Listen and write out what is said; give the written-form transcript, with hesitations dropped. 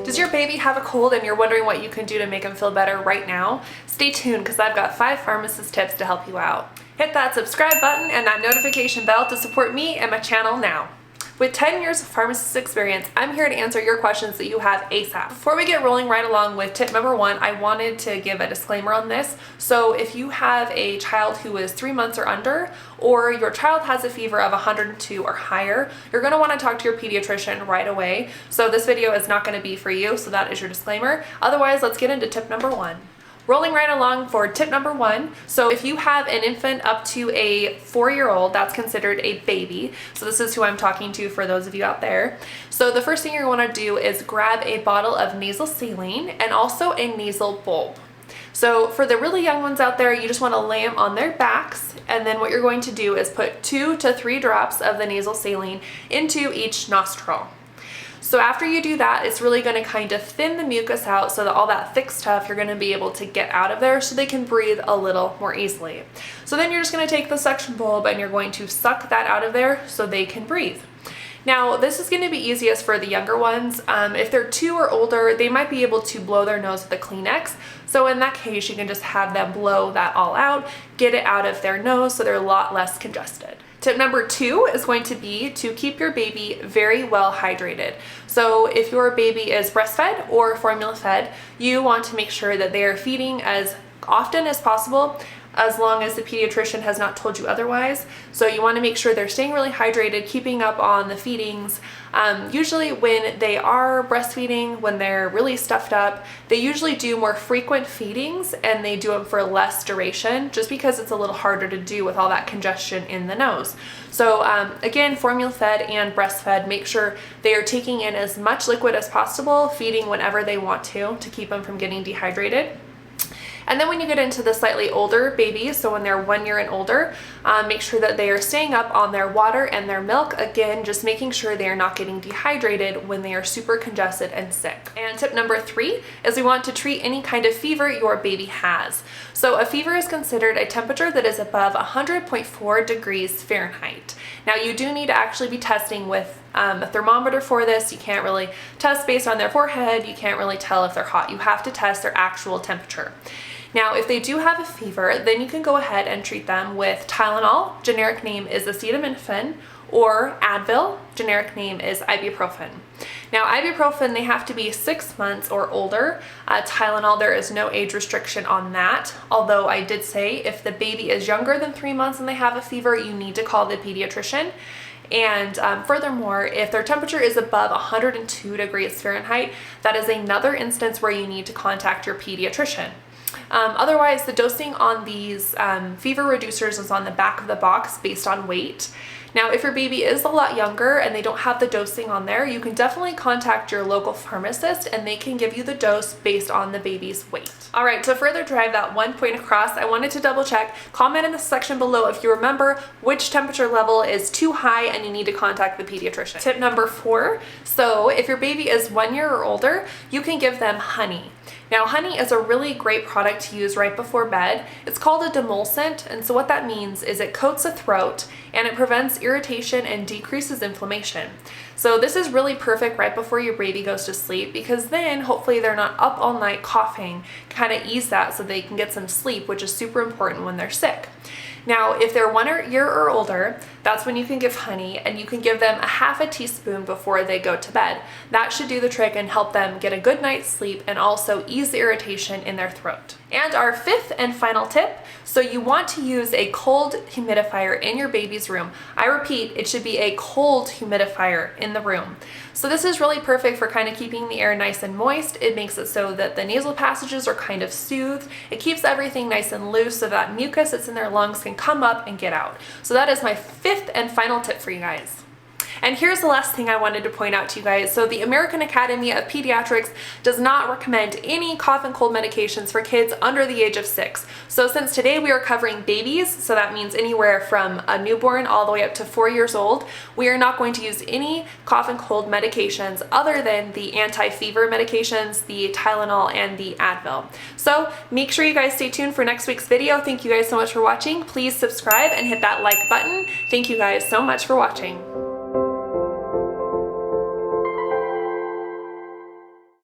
Does your baby have a cold and you're wondering what you can do to make them feel better right now? Stay tuned because I've got 5 pharmacist tips to help you out. Hit that subscribe button and that notification bell to support me and my channel now. With 10 years of pharmacist experience, I'm here to answer your questions that you have ASAP. Before we get rolling right along with tip number 1, I wanted to give a disclaimer on this. So if you have a child who is 3 months or under, or your child has a fever of 102 or higher, you're going to want to talk to your pediatrician right away. So this video is not going to be for you, so that is your disclaimer. Otherwise, let's get into tip number 1. Rolling right along for tip number 1. So if you have an infant up to a 4-year-old, that's considered a baby. So this is who I'm talking to for those of you out there. So the first thing you're going to do is grab a bottle of nasal saline and also a nasal bulb. So for the really young ones out there, you just want to lay them on their backs, and then what you're going to do is put 2 to 3 drops of the nasal saline into each nostril. So after you do that, it's really going to kind of thin the mucus out so that all that thick stuff you're going to be able to get out of there so they can breathe a little more easily. So then you're just going to take the suction bulb and you're going to suck that out of there so they can breathe. Now, this is going to be easiest for the younger ones. If they're 2 or older, they might be able to blow their nose with a Kleenex. So in that case, you can just have them blow that all out, get it out of their nose so they're a lot less congested. Tip number 2 is going to be to keep your baby very well hydrated. So if your baby is breastfed or formula fed, you want to make sure that they are feeding as often as possible, as long as the pediatrician has not told you otherwise. So you want to make sure they're staying really hydrated, keeping up on the feedings. Usually when they are breastfeeding, when they're really stuffed up, they usually do more frequent feedings and they do them for less duration just because it's a little harder to do with all that congestion in the nose. So again, formula fed and breastfed, make sure they are taking in as much liquid as possible, feeding whenever they want to keep them from getting dehydrated. And then when you get into the slightly older babies, so when they're 1 year and older, make sure that they are staying up on their water and their milk. Again, just making sure they are not getting dehydrated when they are super congested and sick. And tip number 3 is we want to treat any kind of fever your baby has. So a fever is considered a temperature that is above 100.4 degrees Fahrenheit. Now you do need to actually be testing with a thermometer for this. You can't really test based on their forehead. You can't really tell if they're hot. You have to test their actual temperature. Now, if they do have a fever, then you can go ahead and treat them with Tylenol, generic name is acetaminophen, or Advil, generic name is ibuprofen. Now, ibuprofen, they have to be 6 months or older. Tylenol, there is no age restriction on that, although I did say if the baby is younger than 3 months and they have a fever, you need to call the pediatrician. And furthermore, if their temperature is above 102 degrees Fahrenheit, that is another instance where you need to contact your pediatrician. Otherwise, the dosing on these fever reducers is on the back of the box based on weight. Now, if your baby is a lot younger and they don't have the dosing on there, you can definitely contact your local pharmacist and they can give you the dose based on the baby's weight. All right, to further drive that one point across, I wanted to double check. Comment in the section below if you remember which temperature level is too high and you need to contact the pediatrician. Tip number 4, so if your baby is 1 year or older, you can give them honey. Now, honey is a really great product to use right before bed. It's called a demulcent, and so what that means is it coats the throat and it prevents irritation and decreases inflammation. So this is really perfect right before your baby goes to sleep because then hopefully they're not up all night coughing, kind of ease that so they can get some sleep, which is super important when they're sick. Now, if they're 1 year or older, that's when you can give honey, and you can give them a half a teaspoon before they go to bed. That should do the trick and help them get a good night's sleep and also ease the irritation in their throat. And our 5th and final tip, so you want to use a cold humidifier in your baby's room. I repeat, it should be a cold humidifier in the room. So this is really perfect for kind of keeping the air nice and moist. It makes it so that the nasal passages are kind of soothed. It keeps everything nice and loose so that mucus that's in their lungs can come up and get out. So that is my 5th and final tip for you guys. And here's the last thing I wanted to point out to you guys. So the American Academy of Pediatrics does not recommend any cough and cold medications for kids under the age of 6. So since today we are covering babies, so that means anywhere from a newborn all the way up to 4 years old, we are not going to use any cough and cold medications other than the anti-fever medications, the Tylenol and the Advil. So make sure you guys stay tuned for next week's video. Thank you guys so much for watching. Please subscribe and hit that like button. Thank you guys so much for watching.